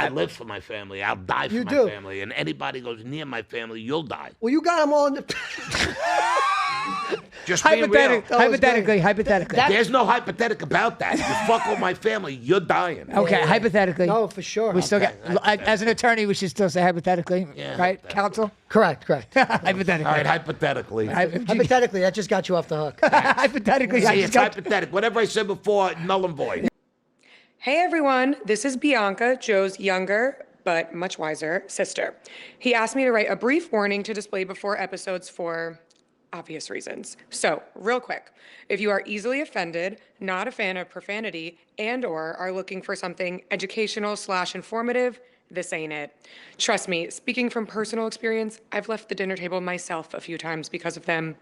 I live for my family. I'll die for my family. And anybody goes near my family, you'll die. Well, you got them all in the... Just being real. Hypothetically. There's no hypothetical about that. You fuck with my family, you're dying. Okay, hypothetically. No, for sure. We still got, as an attorney, we should still say hypothetically, right? Counsel? Correct. Hypothetically. All right, hypothetically. Hypothetically, that just got you off the hook. Hypothetically, See, it's hypothetical. Whatever I said before, null and void. Hey everyone, this is Bianca, Joe's younger but much wiser sister. He asked me to write a brief warning to display before episodes for obvious reasons. So, real quick, if you are easily offended, not a fan of profanity, and/or are looking for something educational/informative, this ain't it. Trust me, speaking from personal experience, I've left the dinner table myself a few times because of them.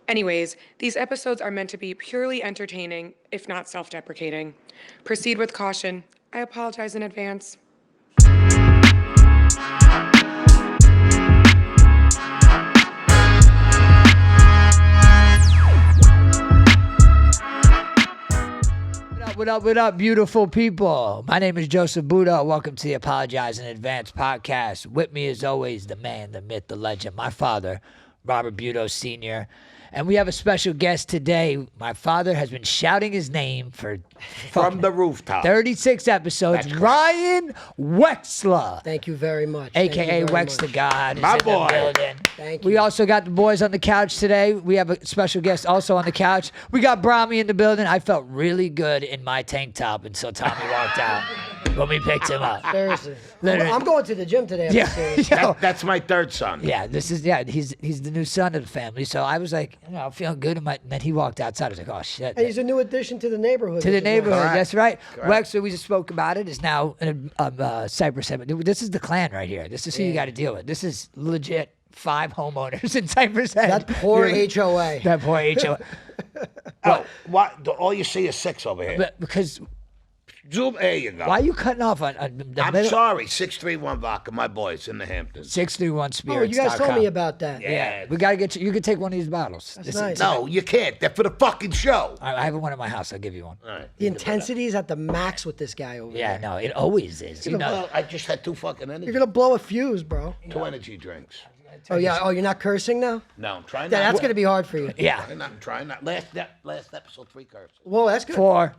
Anyways, these episodes are meant to be purely entertaining, if not self-deprecating. Proceed with caution. I apologize in advance. What up, beautiful people? My name is Joseph Buddha. Welcome to the Apologize in Advance podcast. With me, as always, the man, the myth, the legend, my father, Robert Budo Sr., and we have a special guest today. My father has been shouting his name from the rooftop. 36 episodes. Ryan Wechsler. Thank you very much. AKA Wex the God. My boy. Thank you. We also got the boys on the couch today. We have a special guest also on the couch. We got Brahmi in the building. I felt really good in my tank top until Tommy walked out when we picked him up. Seriously. Literally. I'm going to the gym today. That's my third son. Yeah, he's the new son of the family. So I was like, feeling good. And then he walked outside. I was like, oh, shit. And he's a new addition to the neighborhood. That's right. Wexler, we just spoke about it, is now in Cypress. This is the clan right here. This is who you got to deal with. This is legit 5 homeowners in Cypress Head. That poor HOA. That poor HOA. What? All you see is 6 over here. Because... Zoom, there you go. Why are you cutting off on the I'm middle? sorry, 631 Vodka, my boys in the Hamptons. 631 Spirits. Oh, you guys told me about that. Yeah. We got to get you. You can take one of these bottles. That's nice. No, you can't. They're for the fucking show. I have one at my house. I'll give you one. All right. The intensity is at the max with this guy over there. Yeah, no, it always is. Well, I just had 2 fucking energy. You're going to blow a fuse, bro. 2 energy drinks. Oh, yeah. Oh, you're not cursing now? No, I'm trying Yeah, not. that's going to be hard for you. Yeah. I'm trying not. Last episode, 3 curses. Whoa, that's good. 4.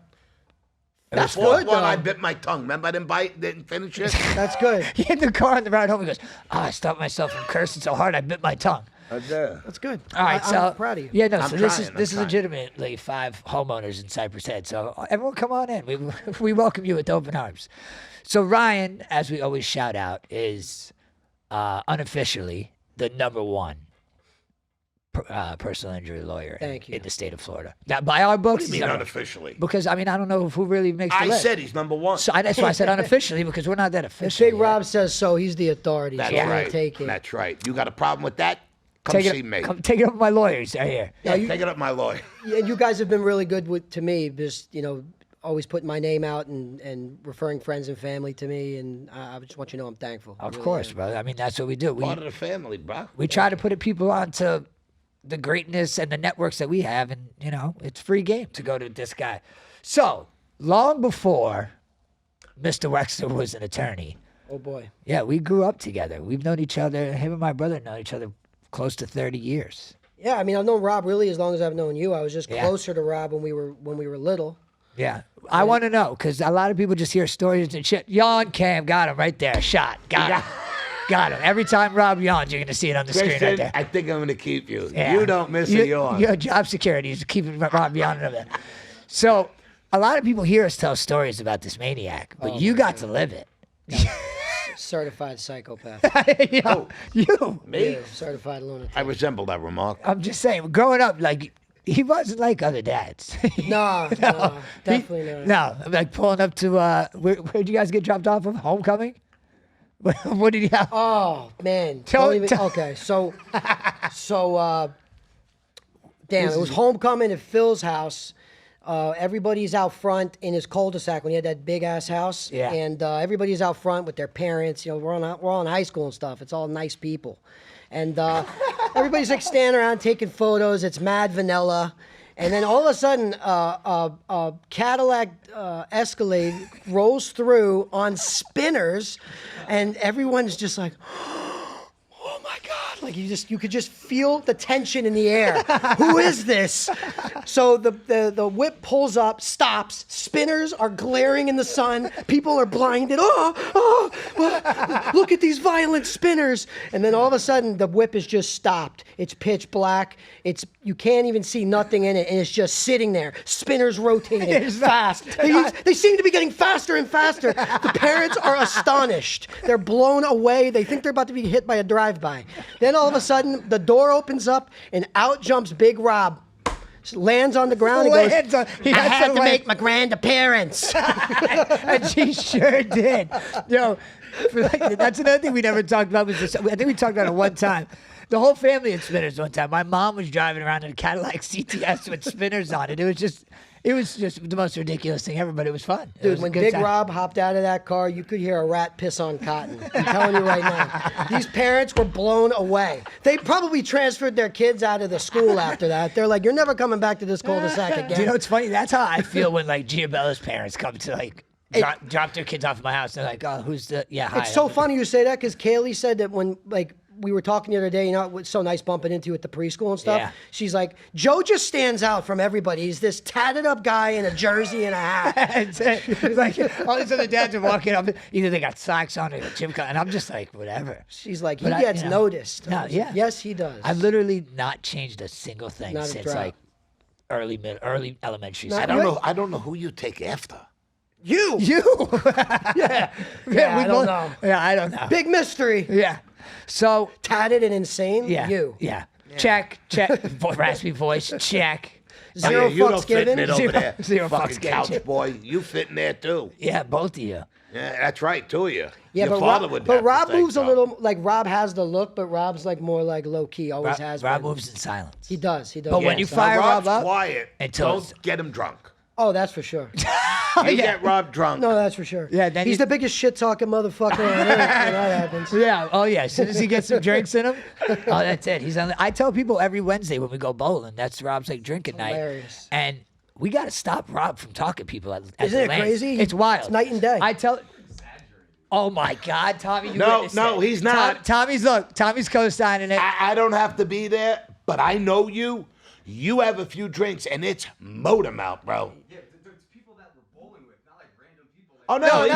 That's Fourth good, one, though. I bit my tongue. Remember, I didn't finish it. That's good. He in the car on the ride home. He goes, I stopped myself from cursing so hard I bit my tongue. That's good. All right, so I'm proud of you. Yeah, no. I'm So trying. this is legitimately 5 homeowners in Cypress Head. So everyone, come on in. We welcome you with open arms. So Ryan, as we always shout out, is unofficially the #1 personal injury lawyer in the state of Florida. Now, by our books, What do you mean unofficially? Because I don't know who really makes the I list. said he's #1. So that's why I said unofficially, because we're not that If official. Big Rob says so, he's the authority. That's so I'm right. gonna take it. That's right. You got a problem with that? Come see me. Come take it up with my lawyers right here. Yeah, take it up, my lawyer. Yeah, you guys have been really good to me, just always putting my name out and referring friends and family to me, and I just want you to know I'm thankful. Of course, brother. I mean, that's what we do. Part of the family, bro. We try to put people onto the greatness and the networks that we have, and it's free game to go to this guy. So long before Mr. Wechsler was an attorney. Oh boy. Yeah, we grew up together. We've known each other. Him and my brother know each other close to 30 years. Yeah, I mean I've known Rob really as long as I've known you. I was just closer to Rob when we were little. Yeah, I want to know because a lot of people just hear stories and shit. Yawn cam, got him right there, shot, got him. Got him. Every time Rob yawns, you're going to see it on the screen right there. I think I'm going to keep you. Yeah. You don't miss a yawn. Your job security is keeping Rob yawning over there. So a lot of people hear us tell stories about this maniac, but you got to live it. Certified psychopath. You. Me? Yeah, certified lunatic. I resemble that remark. I'm just saying, growing up, like, he wasn't like other dads. No, definitely not. No, like pulling up to, where'd you guys get dropped off of? Homecoming? What did he have? Oh man! Okay, so damn, it was homecoming at Phil's house. Everybody's out front in his cul-de-sac when he had that big ass house. Yeah. And everybody's out front with their parents. We're all in high school and stuff. It's all nice people, and everybody's like standing around taking photos. It's mad vanilla. And then all of a sudden, a Cadillac Escalade rolls through on spinners, and everyone's just like, "Oh my God!" Like you could just feel the tension in the air. Who is this? So the whip pulls up, stops. Spinners are glaring in the sun. People are blinded. Look at these violent spinners. And then all of a sudden, the whip is just stopped. It's pitch black. You can't even see nothing in it, and it's just sitting there. Spinners rotating fast. They seem to be getting faster and faster. The parents are astonished. They're blown away. They think they're about to be hit by a drive-by. Then all of a sudden, the door opens up, and out jumps Big Rob. Lands on the ground and goes, I had to make my grand appearance. And she sure did. That's another thing we never talked about. I think we talked about it one time. The whole family had spinners one time. My mom was driving around in a Cadillac CTS with spinners on it. It was just the most ridiculous thing ever, but it was fun. Dude, when Big Rob hopped out of that car, you could hear a rat piss on cotton. I'm telling you right now. These parents were blown away. They probably transferred their kids out of the school after that. They're like, you're never coming back to this cul-de-sac again. Do you know what's funny? That's how I feel when like Giabella's parents come to like drop their kids off at my house. They're like, oh, who's the, hi. It's so funny you say that because Kaylee said that when like, we were talking the other day, it was so nice bumping into you at the preschool and stuff. Yeah. She's like, Joe just stands out from everybody. He's this tatted up guy in a jersey and a hat. It's like all these other dads are walking up. Either they got socks on or a gym cut, and I'm just like, whatever. She's like, he gets noticed. No, yeah. Yes, he does. I've literally not changed a single thing Not a since drop. like early elementary school. I don't know who you take after. You. Yeah, I don't know. Yeah, I don't know. Big mystery. Yeah. So Tatted and insane. yeah, You. yeah. Check. Raspy voice. Check. Zero you fucks don't fit in given. it over there. Zero Fucking fucks given. couch boy. You fit in there too. Yeah, both of you. Yeah, that's right, two of you. Yeah, Your but father Rob, would but have to Rob say moves so. a little like Rob has the look, but Rob's like more like low key. Always has. Rob been. moves in silence. He does. He does. But when you So- fire Rob's Rob up, quiet. until Don't it's- get him drunk. Oh, that's for sure. You get Rob drunk. No, that's for sure. Yeah, then he's you- the biggest shit talking motherfucker on earth when that happens. Yeah. Oh, yeah. As soon as he gets some drinks in him, oh, that's it. He's on. I tell people every Wednesday when we go bowling, that's Rob's like drinking night. Hilarious. And we got to stop Rob from talking to people. At Isn't the it lanes. crazy? It's wild. It's night and day. I tell. Oh my God, Tommy! You No, witnessed no, it. he's not. Tommy's co-signing it. I don't have to be there, but I know you. You have a few drinks, and it's motor mouth, bro. Yeah, there's people that we're bowling with, not like random people. Oh, no,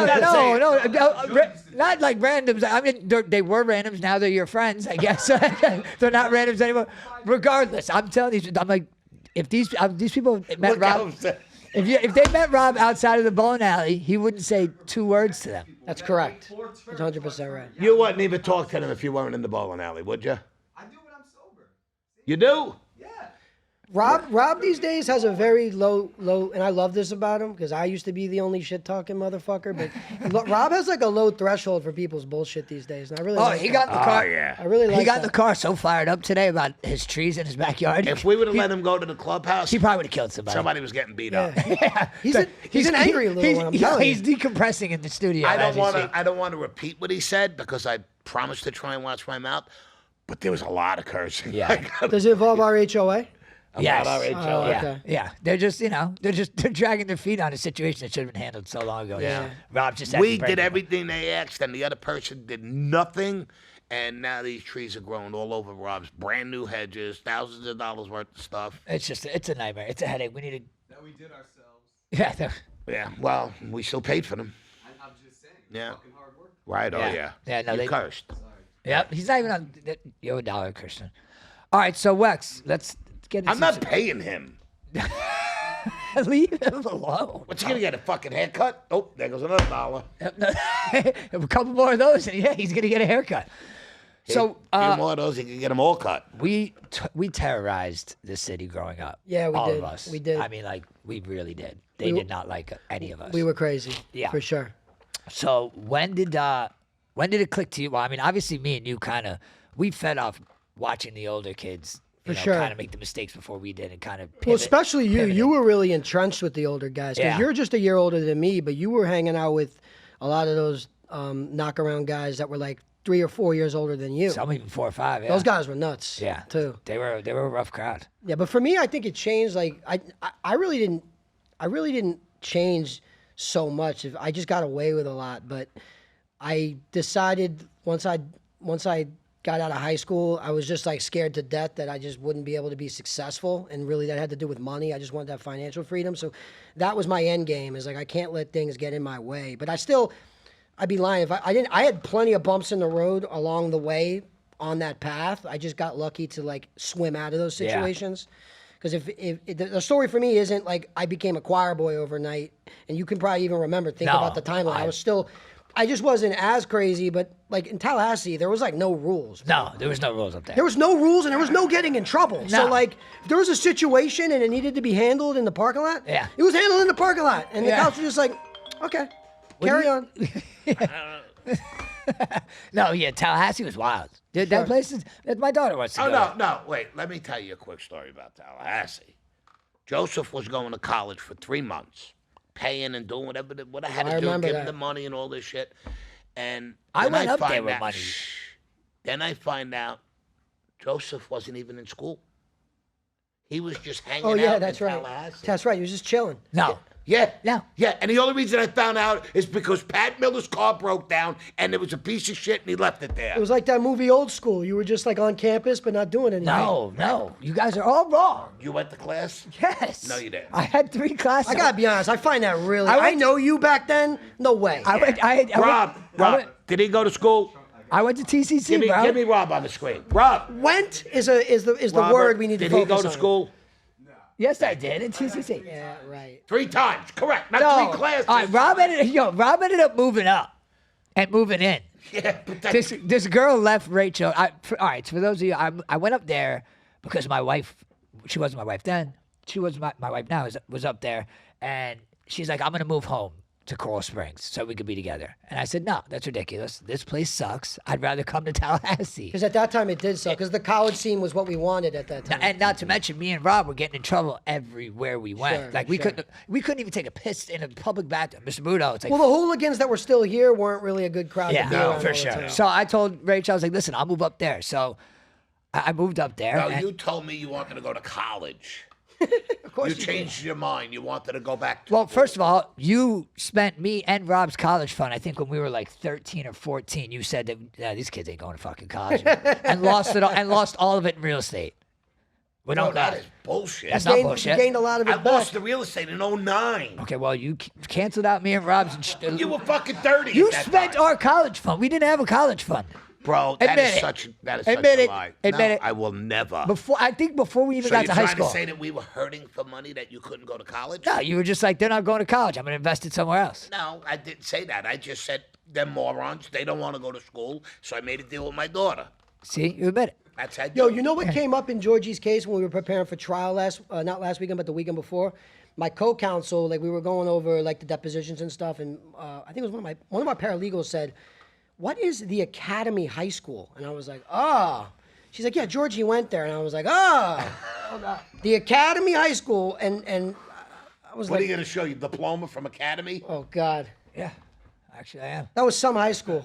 Not like randoms. I mean, they were randoms. Now they're your friends, I guess. They're not randoms anymore. Regardless, I'm telling you, I'm like, if these people met Look how Rob, upset. if they met Rob outside of the bowling alley, he wouldn't say two words to them. That's correct. That's 100% right. You wouldn't even talk to them if you weren't in the bowling alley, would you? I do when I'm sober. You do? Yeah. Rob these days has a very low, and I love this about him because I used to be the only shit talking motherfucker. But Rob has like a low threshold for people's bullshit these days, and I really. Oh, like he that. got in the car. yeah. I really like. He got in that. the car so fired up today about his trees in his backyard. If we would have let him go to the clubhouse, he probably would have killed somebody. somebody was getting beat up. Yeah. He's an angry little one. I'm telling you. He's decompressing in the studio. I as don't we want speak. to. I don't want to repeat what he said because I promised to try and watch my mouth. But there was a lot of cursing. Yeah. Does it involve our HOA? Yes. About our HOA. Yeah, Okay. yeah. They're just, they're dragging their feet on a situation that should have been handled so long ago. Yeah. Rob just had We to break did it. everything they asked, and the other person did nothing. And now these trees are growing all over Rob's brand new hedges, thousands of dollars worth of stuff. It's a nightmare. It's a headache. We need to. That we did ourselves. Yeah. Yeah, well, we still paid for them. I'm just saying. Yeah. Fucking hard work. Right? Oh, Yeah. yeah. Yeah, no, you they- cursed. Yep. He's not even on. You're a dollar, Christian. All right. So Wex, let's get. Into I'm not paying him. Leave him alone. What's he going to get, a fucking haircut? Oh, there goes another $1. A couple more of those, and yeah, he's gonna get a haircut. So Few more of those, he can get them all cut. we terrorized the city growing up. Yeah, we all did. of us. We did. I mean, like we really did. They did not like any of us. We were crazy. Yeah. For sure. So when did it click to you? Well, I mean, obviously me and you we fed off watching the older kids. For sure. Kind of make the mistakes before we did, and kind of Well, especially you. You were really entrenched with the older guys because Yeah. you're just a year older than me, but you were hanging out with a lot of those knock around guys that were like 3 or 4 years older than you. Some even 4 or 5. Yeah. Those guys were nuts. Yeah. too. They were a rough crowd. Yeah, but for me, I think it changed. Like I really didn't change so much. I just got away with a lot. But I decided once I got out of high school, I was just like scared to death that I just wouldn't be able to be successful, and really that had to do with money. I just wanted to have financial freedom. So that was my end game. Is like I can't let things get in my way. But I'd be lying if I didn't. I had plenty of bumps in the road along the way on that path. I just got lucky to like swim out of those situations. Because if the story for me isn't like I became a choir boy overnight, and you can probably even think about the timeline. I just wasn't as crazy, but like in Tallahassee, there was like no rules. No, there was no rules up there. There was no rules, and there was no getting in trouble. No. So like, if there was a situation and it needed to be handled in the parking lot, Yeah. it was handled in the parking lot, and the Yeah. cops were just like, okay, carry on. No, yeah, Tallahassee was wild. That place is. My daughter wants to go. No, wait. Let me tell you a quick story about Tallahassee. Joseph was going to college for 3 months, paying and doing what I had I to do, remember give him that. the money and all this shit. And I then went up there find with out- money. Then I find out Joseph wasn't even in school. He was just hanging Oh yeah, out that's in right. Tallahassee. That's right. He was just chilling. No. Yeah. No. Yeah, and the only reason I found out is because Pat Miller's car broke down and it was a piece of shit and he left it there. It was like that movie Old School. You were just like on campus but not doing anything. No. You guys are all wrong. You went to class? Yes. No, you didn't. I had 3 classes. I gotta be honest. I find that really. I I, went- know you back then. No way. Rob, did he go to school? I went to TCC, bro. Give me Rob on the screen. Rob. Went is the Robert, word we need to did focus he go to on. school? Yes, I did at TCC. Yeah, right. 3 times, correct. Not No. 3 classes. All right, Rob ended up moving up and moving in. Yeah, but that's, This girl left Rachel. All right, so for those of you, I went up there because my wife, she wasn't my wife then. She was my wife now, was up there. And she's like, I'm going to move home to Coral Springs so we could be together. And I said, no, that's ridiculous. This place sucks. I'd rather come to Tallahassee. Because at that time it did suck. Because the college scene was what we wanted at that time. And not to mention, me and Rob were getting in trouble everywhere we went. Sure, like we sure. couldn't even take a piss in a public bathroom. Mr. Budo, it's like, Well, the hooligans that were still here weren't really a good crowd to yeah, be around for all the sure. time. So I told Rachel, I was like, listen, I'll move up there. So I moved up there. no, and- you told me you wanted to go to college. Of course You you did. changed your mind. You wanted to go back to Well, first of all, you spent me and Rob's college fund. I think when we were like 13 or 14, you said that these kids ain't going to fucking college, and lost it all, and lost all of it in real estate. We No, don't that got is bullshit. That's not Gained- bullshit. Gained a lot of it I back. lost the real estate in 09. Okay, well, you canceled out me and Rob's. You were fucking 30 You at that spent time. our college fund. We didn't have a college fund. Bro, that Admit is it. such Admit a it. lie. Admit No, it. I will never. I think before we even So got you're to high trying school. to say that we were hurting for money that you couldn't go to college? No, you were just like, they're not going to college. I'm going to invest it somewhere else. No, I didn't say that. I just said they're morons. They don't want to go to school, so I made a deal with my daughter. See, you admit it. That's how I do Yo, it. you know what came up in Georgie's case when we were preparing for trial not last weekend, but the weekend before? My co-counsel, like we were going over like the depositions and stuff, and I think it was one of my paralegals said, "What is the Academy High School?" And I was like, "Ah." She's like, "Yeah, Georgie went there," and I was like, "Ah, the Academy High School," and I was What are like, you going to show you? Diploma from Academy? "Oh God, Yeah, actually, I am. that was some high school."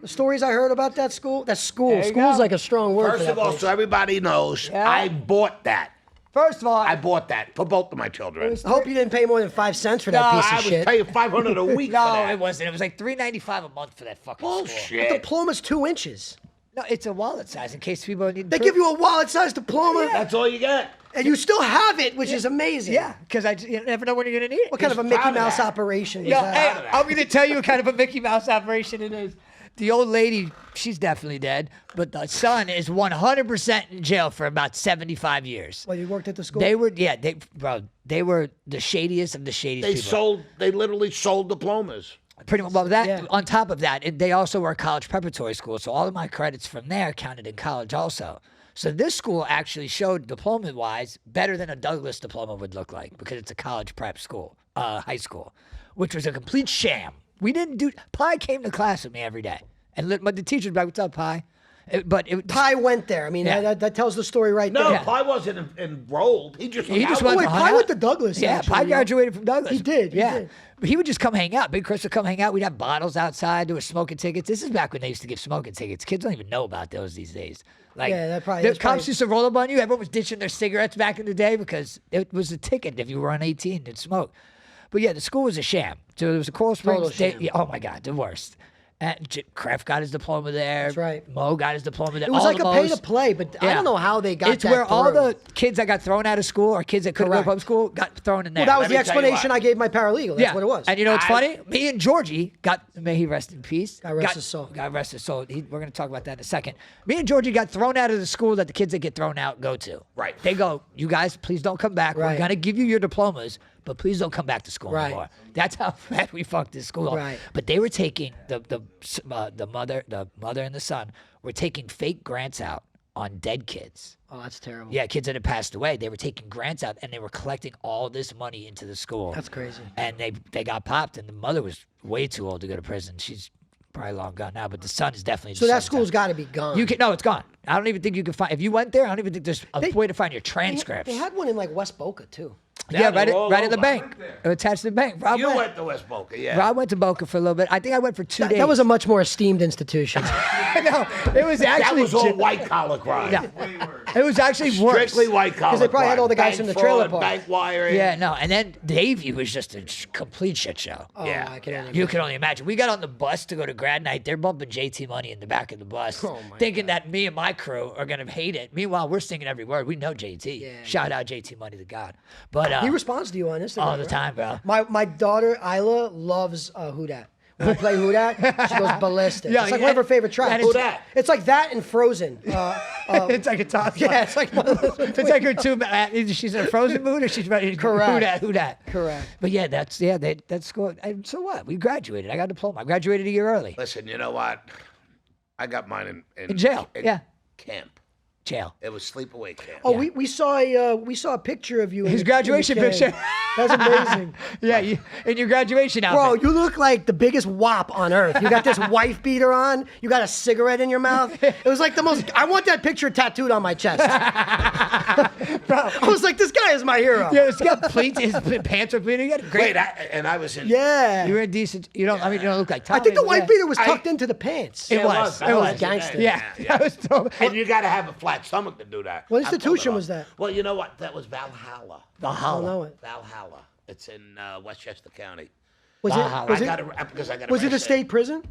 The stories I heard about that school, you school's go. like a strong word. First for of that all, place. so everybody knows, Yeah. I bought that. First of all, I bought that for both of my children. I hope you didn't pay more than 5 cents for that No, piece of I was shit. paying $500 a week for no, that. it wasn't. It was like $3.95 a month for that fucking school. Bullshit. Diploma's 2 inches. No, it's a wallet size in case people need. They give you a wallet-sized diploma, That's all you get. and you still have it, which is amazing. Yeah, because you never know when you're gonna need it. What kind of a He's Mickey proud of Mouse that. operation was Yo, that? hey, I'm gonna tell you what kind of a Mickey Mouse operation it is. The old lady, she's definitely dead, but the son is 100% in jail for about 75 years. Well, you worked at the school? They were, they were the shadiest of the shadiest people. They literally sold diplomas. Pretty much. Well, that Yeah. on top of that, they also were a college preparatory school, so all of my credits from there counted in college also. So this school actually showed diploma-wise better than a Douglas diploma would look like because it's a college prep school, high school, which was a complete sham. We didn't do. Pi came to class with me every day, and but the teacher would be like, "What's up, Pi?" Ty went there. I mean, Yeah. that tells the story right No, there. Pi wasn't enrolled. He just He just hung out went with Wait, hung Pi out. went to Douglas. Yeah, actually, Pi graduated from Douglas. He did, he did. But he would just come hang out. Big Chris would come hang out. We'd have bottles outside. There were smoking tickets. This is back when they used to give smoking tickets. Kids don't even know about those these days. Like, Yeah, that probably- the that's cops probably- used to roll up on you. Everyone was ditching their cigarettes back in the day because it was a ticket if you were on 18 to smoke. But yeah, the school was a sham. So there was a Coral Springs Total State. sham. Yeah, oh my God, the worst. And Kraft got his diploma there. That's right. Mo got his diploma there. It was all like the a pay Mos. to play, but I Yeah. don't know how they got It's that where all through. the kids that got thrown out of school or kids that couldn't go to Correct. public school got thrown in there. Well, that was Let the me tell you explanation what. I gave my paralegal. That's what it was. And you know what's I- funny? Me and Georgie got, may he rest in peace. God rest his soul. God rest his soul. We're going to talk about that in a second. Me and Georgie got thrown out of the school that the kids that get thrown out go to. Right. They go, you guys, please don't come back. We're Right. going to give you your diplomas, but please don't come back to school Right. anymore. That's how bad we fucked this school up. Right. But they were taking, the mother and the son were taking fake grants out on dead kids. Oh, that's terrible. Yeah, kids that had passed away. They were taking grants out and they were collecting all this money into the school. That's crazy. And they got popped, and the mother was way too old to go to prison. She's probably long gone now, but the son is definitely. So the that son's school's done. got to be gone. You can no, it's gone. I don't even think you can find. If you went there, I don't even think there's a way to find your transcripts. They had one in like West Boca too. yeah, they're all right in the over. bank, attached to the bank. Rob You went to West Boca, yeah. Rob went to Boca for a little bit. I think I went for 2 days. That was a much more esteemed institution. no, it was that actually was all white collar crime. Yeah. It was actually worse. Strictly white collar. they probably had all the guys Bank from the trailer fraud, park. bank wiring. Yeah, no, and then Davie was just a complete shit show. Oh, Yeah. I can only You can only imagine. We got on the bus to go to grad night. They're bumping JT Money in the back of the bus, Oh, my thinking that me and my crew are gonna hate it. Meanwhile, we're singing every word. We know JT. Yeah. Shout out JT Money to God. But He responds to you on Instagram all the right? time, bro. My daughter Isla loves Who Dat. When we play Who Dat, she goes ballistic. Yeah, It's like yeah. one of her favorite tracks. That is- Who Dat? It's like that and Frozen. It's like a toss. Yeah, it's like one of those. It's like her two. Either she's in a frozen mood or she's ready to Correct. Who dat? Correct. But yeah, that's cool. And so what? We graduated. I got a diploma. I graduated a year early. Listen, you know what? I got mine In jail, yeah. Camp. Jail. It was sleepaway camp. Oh, we saw a picture of you. in His the- graduation in the can. picture. That's amazing. Yeah, in your graduation Bro, outfit. you look like the biggest wop on earth. You got this wife beater on. You got a cigarette in your mouth. It was like the most. I want that picture tattooed on my chest. I was like, this guy is my hero. Yeah, it's got pleats. His pants are pleated. You got great. Wait, I was in. Yeah. You were a decent. You don't. I mean, you don't look like Tommy. I think the but wife yeah. beater was tucked into the pants. It was. That It was was. gangster. Yeah. That was so. And you got to have a flat stomach to do that. What I pulled institution it off. was that? Well, you know what? That was Valhalla. I don't know it. Valhalla. It's in Westchester County. Was Valhalla. it? Was I it? got because I got Was it a arrested. state prison?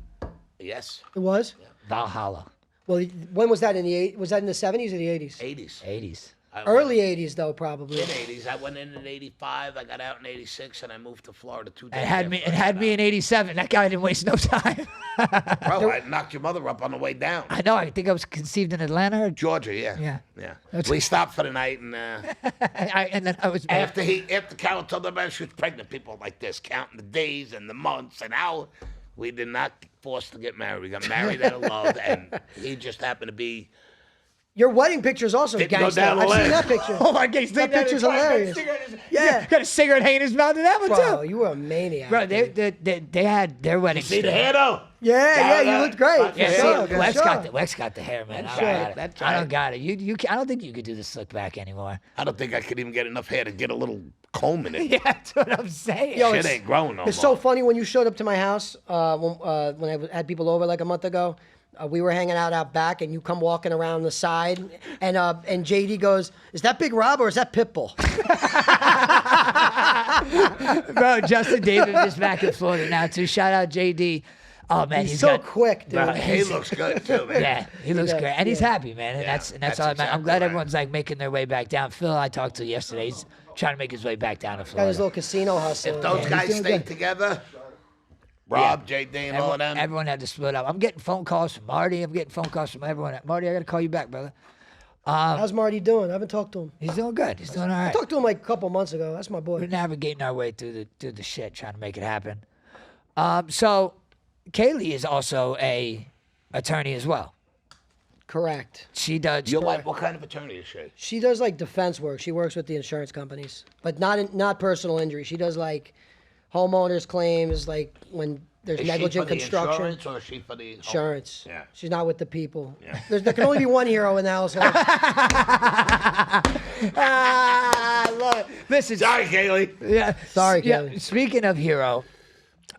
Yes. It was. Valhalla. Well, when was that in the Was that in the 70s or the 80s? 80s. 80s. Early 80s though, probably. In 80s. I went in 85. I got out in 86, and I moved to Florida 2 days. And had me in '87. That guy didn't waste no time. Bro, I knocked your mother up on the way down. I know. I think I was conceived in Atlanta. Or, Georgia, yeah. Yeah. Yeah. We stopped for the night, and and then I was. after Carol told her she was pregnant, people like this, counting the days and the months and how we did not force to get married. We got married out of love, and he just happened to be. Your wedding picture is also Didn't go gangster. down the I've seen leg. that picture. Oh my God, That picture's hilarious. Yeah. Got a cigarette hanging in his mouth in that one Bro, too. you were a maniac. Bro, dude. they had their wedding. See the hair though? Yeah, you that- looked great. Yeah, for see, sure, for Wex sure. got the hair, man. That's I don't right, got it. that's I don't right. got it. You I don't think you could do the slick back anymore. I don't think I could even get enough hair to get a little comb in it. Yeah, that's what I'm saying. Yo, Shit it's- ain't growing no It's more. so funny when you showed up to my house when I had people over like a month ago. We were hanging out back, and you come walking around the side, and JD goes, "Is that Big Rob or is that Pitbull?" Bro, Justin David is back in Florida now too. Shout out JD. Oh man, He's he's so got, quick, dude. Bro, He looks good too, man. Yeah, he looks does, great, and he's yeah. happy, man. And Yeah, that's that's all. I'm exactly glad right. everyone's like making their way back down. Phil, I talked to yesterday. He's trying to make his way back down to Got his Florida. little casino hustle. If those he's guys doing stay good. together, Rob, JD, and all of them. Everyone had to split up. I'm getting phone calls from Marty. I'm getting phone calls from everyone. Marty, I got to call you back, brother. How's Marty doing? I haven't talked to him. He's doing good. He's doing all I right. talked to him like a couple months ago. That's my We're boy. navigating our way through the shit, trying to make it happen. So Kaylee is also a attorney as well. Correct. She does. You're like, what kind of attorney is she? She does like defense work. She works with the insurance companies, but not personal injury. She does like homeowners claims, like when there's Is she negligent for the construction. insurance or is she for the Insurance. Yeah. She's not with the people. Yeah. There can only be one hero in the household. I love it. Listen, Sorry, Kaylee. yeah, Sorry, yeah. Kelly. Speaking of hero,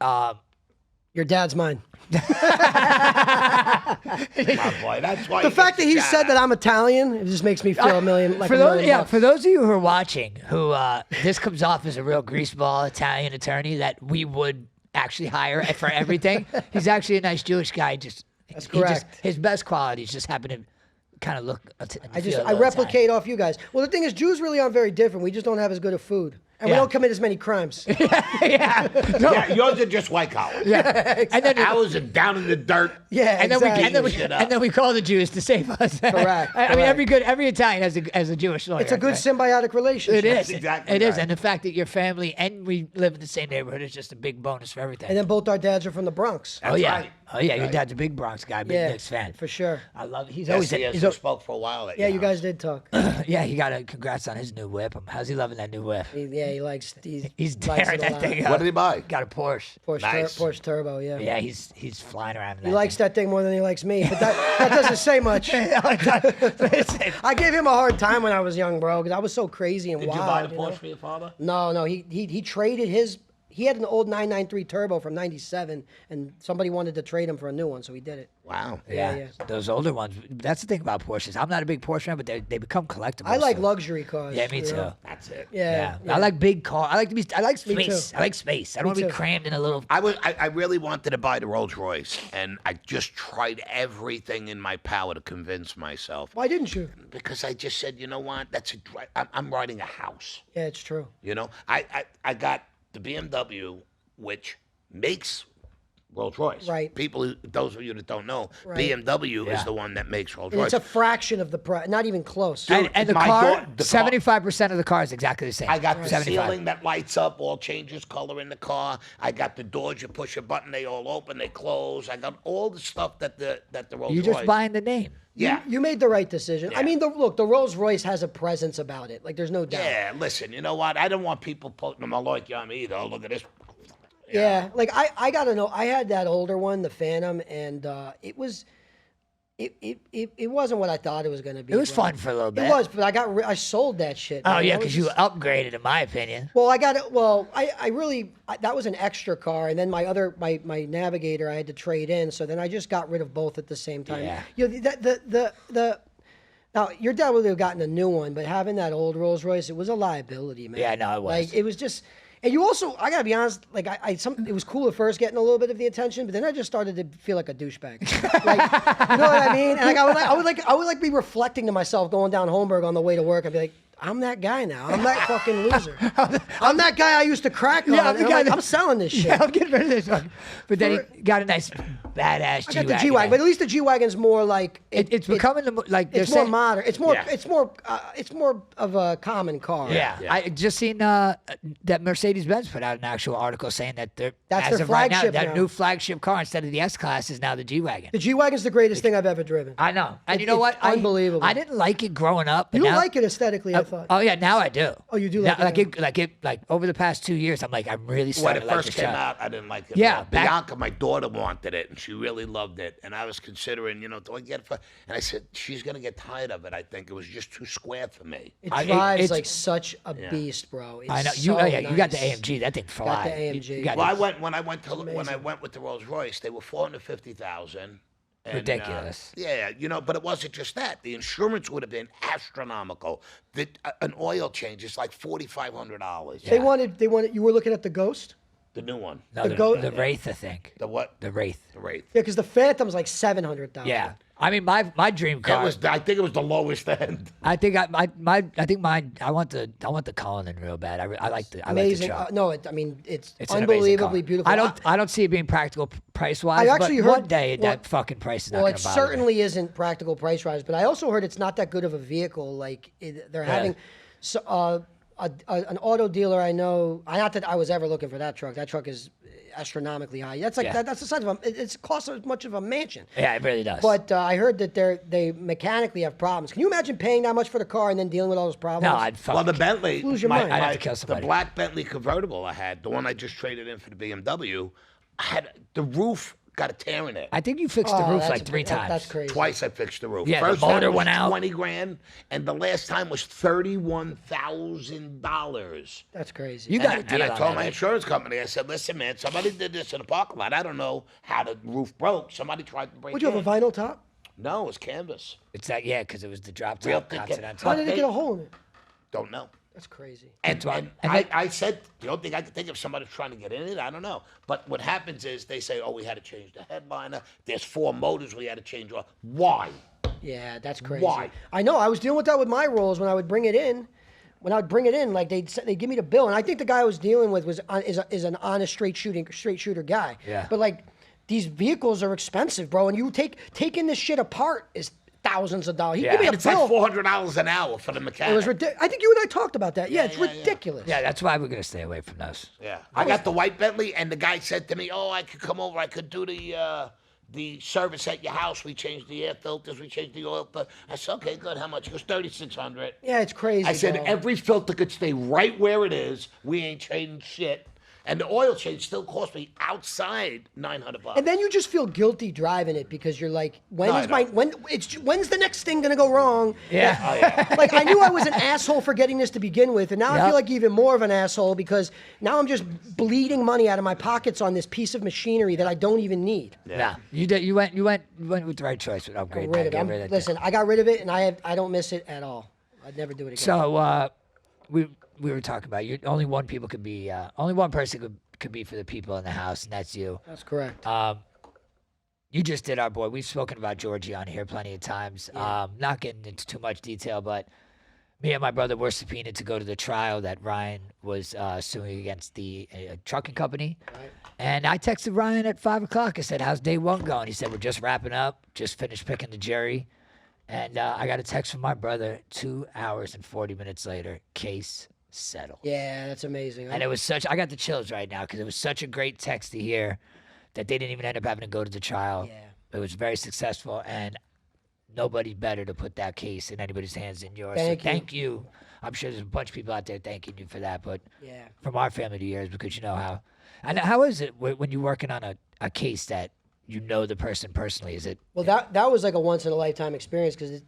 Your dad's mine. My boy, that's why. The fact that he said that I'm Italian, it just makes me feel a million, like for a those, million yeah, bucks. for those of you who are watching, who this comes off as a real greaseball Italian attorney that we would actually hire for everything. He's actually a nice Jewish guy. That's correct. His best qualities just happen to kind of look. I replicate off you guys. Well, the thing is, Jews really aren't very different. We just don't have as good of food. And we Yeah. don't commit as many crimes. yeah. No. Yeah, yours are just white collar. Yeah. And then Ours are down in the dirt. Yeah, and exactly. then we call the Jews to save us. Correct, I mean, correct. every Italian has a Jewish lawyer. It's a good right? symbiotic relationship. It is. That's exactly It is. right. And the fact that your family and we live in the same neighborhood is just a big bonus for everything. And then both our dads are from the Bronx. oh yeah. right. Oh yeah. Your Right. dad's a big Bronx guy, big Yeah, Knicks fan. for sure. I love it. He's Yes, always he has. he's We spoke for a while. At Yeah, your you house. guys did talk. yeah, he got a congrats on his new whip. How's he loving that new whip? He likes. He's likes tearing it a that lot. thing What up. did he buy? Got a Porsche. Nice. Porsche Turbo. Yeah. Yeah, he's flying around in that He likes thing. that thing more than he likes me, but that doesn't say much. Listen, I gave him a hard time when I was young, bro, because I was so crazy and Did you wild. buy the know? Porsche for your father? No, he traded his. He had an old 993 Turbo from '97, and somebody wanted to trade him for a new one, so he did it. Wow. yeah, those older ones. That's the thing about Porsches. I'm not a big Porsche fan, but they become collectibles. I like so- luxury cars. Yeah, me you too. know? That's it. Yeah, I like big car. I like Me space. too. I like space. I don't want to be too. crammed in a little. I really wanted to buy the Rolls Royce, and I just tried everything in my power to convince myself. Why didn't you? Because I just said, you know what? I'm riding a house. Yeah, it's true. You know, I got the BMW, which makes Rolls Royce. Right. Those of you that don't know, Right. BMW Yeah. is the one that makes Rolls And Royce. it's a fraction of the price, not even close. And the my car, the car- 75% of the car is exactly the same. I got the 75. ceiling that lights up, all changes color in the car. I got the doors, you push a button, they all open, they close. I got all the stuff that the Rolls You're Royce. just buying the name. Yeah. You made the right decision. I Yeah. mean, look, the Rolls Royce has a presence about it. Like, there's no doubt. Yeah, listen, you know what? I don't want people putting them all like on me either. Oh, look at this. Yeah, like I gotta know. I had that older one, the Phantom, and it was, it wasn't what I thought it was gonna be. It was bro. fun for a little bit. It was, but I sold that shit. Oh man. yeah, I was because you just- upgraded, in my opinion. Well, I got it. Well, that was an extra car, and then my Navigator I had to trade in. So then I just got rid of both at the same time. Yeah. You know, now your dad would have gotten a new one, but having that old Rolls Royce, it was a liability, man. Yeah, no, it was. Like it was just. And you also, I gotta be honest, like it was cool at first getting a little bit of the attention, but then I just started to feel like a douchebag. Like, you know what I mean? And like I would be reflecting to myself going down Holmberg on the way to work. I'd be like, I'm that guy now. I'm that fucking loser. I'm that guy I used to crack on. Yeah, I'm and the guy that- I'm selling this shit. Yeah, I'm getting rid of this one. But then he got a nice badass I got G-Wagon. the G-Wagon, but at least the G-Wagon's more like It's becoming like they're it's more saying- modern. It's more Yeah. it's more of a common car. Yeah. Yeah. I just seen that Mercedes-Benz put out an actual article saying that That's as their of right now, flagship that now. new flagship car instead of the S-Class is now the G-Wagon. The G-Wagon's the greatest thing I've ever driven. I know, and you It's know what? unbelievable. I didn't like it growing up. But You don't now, like it aesthetically, I thought. Oh yeah, now I do. Oh, you do Now, like it like over the past 2 years, I'm really When starting it to like first this came truck. out, I didn't like it. Yeah, at all. back- Bianca, my daughter, wanted it, and she really loved it. And I was considering, do I get it for? And I said, she's gonna get tired of it. I think it was just too square for me. It I- it- drives it's- like such a beast, bro. It's I know so you got the nice. AMG. That thing flies. Got the AMG. You got Well, it. when I went with the Rolls Royce, they were $450,000. Ridiculous. Yeah, but it wasn't just that. The insurance would have been astronomical. An oil change is like $4,500. They wanted. You were looking at the Ghost. The new one. No, the the, Go- the Wraith, I think. The what? The Wraith. The Wraith. Yeah, because the Phantom's like 700,000. Yeah. I mean, my dream car. I think it was the lowest end. I think I want the Cullinan real bad. I like the Amazing. truck. No, I mean it's It's an amazing car. unbelievably beautiful. I don't see it being practical price wise. I actually but heard- one day well- that fucking price is not Well, going it to bother me. certainly isn't practical price rise, but I also heard it's not that good of a vehicle. Like they're having, so an auto dealer I know. Not that I was ever looking for that truck. That truck is astronomically high. That's like Yeah. that's the size of it costs as much of a mansion. Yeah, it really does. But I heard that they mechanically have problems. Can you imagine paying that much for the car and then dealing with all those problems? no, I'd fucking Well, the Bentley, Lose your mind. I'd have to kill the somebody. black Bentley convertible I had, the one I just traded in for the BMW, I had the roof got a tear in it. I think you fixed the Oh, roof that's like 3 times. That's crazy. Twice I fixed the roof. Yeah, the First motor time was went out. 20 grand, and the last time was $31,000. That's crazy. You got a deal And I on told that, my right? insurance company, I said, listen, man, somebody did this in the parking lot. I don't know how the roof broke. Somebody tried to break Would you it. have a vinyl top? No, it was canvas. It's that, yeah, because it was the drop Real top thick- Continental. How did it get a hole in it? Don't know. That's crazy. And, why- and and I said, you don't think I could think of somebody trying to get in it? I don't know. But what happens is they say, oh, we had to change the headliner. There's 4 motors we had to change off. Why? Yeah, that's crazy. Why? I know. I was dealing with that with my rolls when I would bring it in. When I would bring it in, like they'd give me the bill, and I think the guy I was dealing with is an honest straight shooter guy. Yeah. But like these vehicles are expensive, bro, and you taking this shit apart is thousands of dollars. He Yeah. gave me a It's bill. like $400 an hour for the mechanic. It was ridiculous. I think you and I talked about that. Yeah, it's yeah. ridiculous. Yeah, that's why we're going to stay away from those. Yeah, I got the white Bentley, and the guy said to me, "Oh, I could come over. I could do the service at your house. We changed the air filters. We changed the oil filter." I said, "Okay, good. How much?" It was $3,600. Yeah, it's crazy. I said, bro. "Every filter could stay right where it is. We ain't trading shit." And the oil change still cost me outside $900. And then you just feel guilty driving it because you're like, No, I don't. when's the next thing gonna go wrong? Yeah. Oh, yeah. Like I knew I was an asshole for getting this to begin with, and now I Yep. feel like even more of an asshole because now I'm just bleeding money out of my pockets on this piece of machinery that I don't even need. Nah, you did. You went with the right choice with upgrading. Rid of it. Get rid of that Listen, I got rid of it, and I don't miss it at all. I'd never do it again. So we were talking about only one person could be for the people in the house, and that's you. That's correct. You just did our boy. We've spoken about Georgie on here plenty of times. Not getting into too much detail, but me and my brother were subpoenaed to go to the trial that Ryan was suing against the trucking company. Right. And I texted Ryan at 5 o'clock. I said, "How's day 1 going?" He said, "We're just wrapping up. Just finished picking the jury." And I got a text from my brother 2 hours and 40 minutes later. Case settled. Yeah, that's amazing. And it was I got the chills right now because it was such a great text to hear that they didn't even end up having to go to the trial. Yeah. It was very successful, and nobody better to put that case in anybody's hands than yours. Thank so you. thank you. I'm sure there's a bunch of people out there thanking you for that, but Yeah. from our family to yours, because you know how. And how is it when you're working on a case that you know the person personally? Is it? Well, that was like a once in a lifetime experience because